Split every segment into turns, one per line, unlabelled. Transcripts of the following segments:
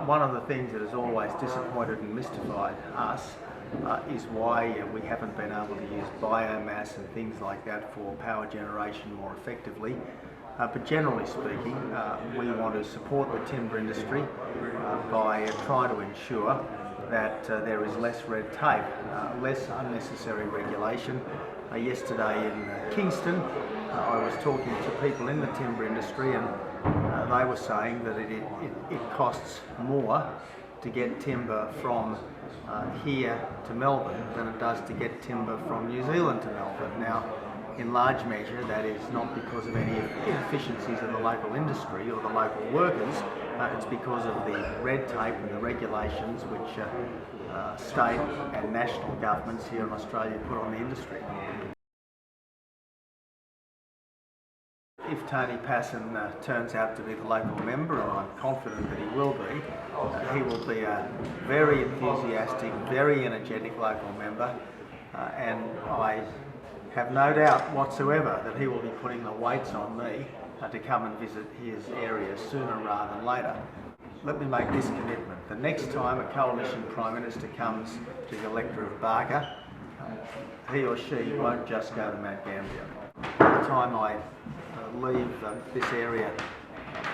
One of the things that has always disappointed and mystified us is why we haven't been able to use biomass and things like that for power generation more effectively. But generally speaking, we want to support the timber industry by trying to ensure that there is less red tape, less unnecessary regulation. Yesterday in Kingston, I was talking to people in the timber industry, and they were saying that it costs more to get timber from here to Melbourne than it does to get timber from New Zealand to Melbourne. Now, in large measure, that is not because of any inefficiencies of the local industry or the local workers, it's because of the red tape and the regulations which state and national governments here in Australia put on the industry. If Tony Passon turns out to be the local member, and I'm confident that he will be a very enthusiastic, very energetic local member, and I have no doubt whatsoever that he will be putting the weights on me to come and visit his area sooner rather than later. Let me make this commitment. The next time a Coalition Prime Minister comes to the electorate of Barker, he or she won't just go to Mount Gambier. By the time I leave this area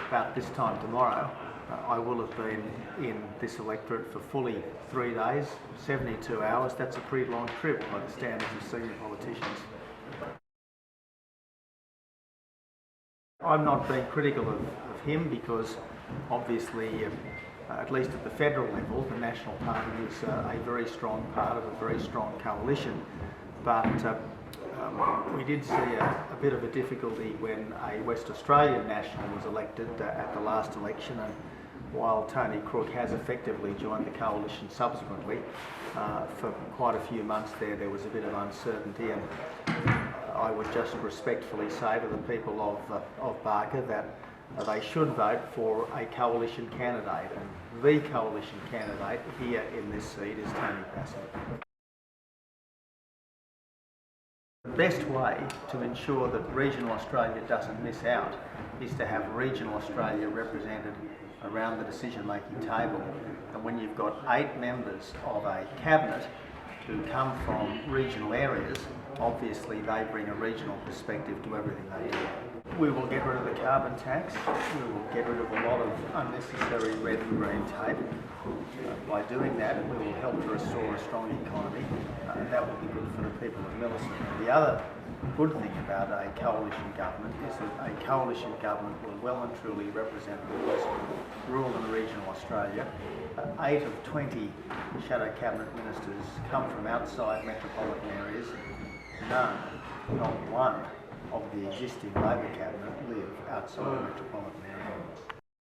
about this time tomorrow, I will have been in this electorate for fully 3 days, 72 hours. That's a pretty long trip by the standards of senior politicians. I'm not being critical of him because obviously, at least at the federal level, the National Party is a very strong part of a very strong coalition. But we did see a bit of a difficulty when a West Australian National was elected at the last election, and while Tony Crook has effectively joined the coalition subsequently, for quite a few months there was a bit of uncertainty, and I would just respectfully say to the people of Barker that they should vote for a coalition candidate, and the coalition candidate here in this seat is Tony Passon. The best way to ensure that regional Australia doesn't miss out is to have regional Australia represented around the decision-making table. And when you've got 8 members of a cabinet who come from regional areas, obviously they bring a regional perspective to everything they do. We will get rid of the carbon tax, we will get rid of a lot of unnecessary red and green tape. By doing that, we will help to restore a strong economy, and that will be good for the people of Millicent. The other good thing about a coalition government is that a coalition government will well and truly represent the rural and regional Australia. 8 of 20 shadow cabinet ministers come from outside metropolitan areas. None, not one, of the existing Labor cabinet live outside the metropolitan area.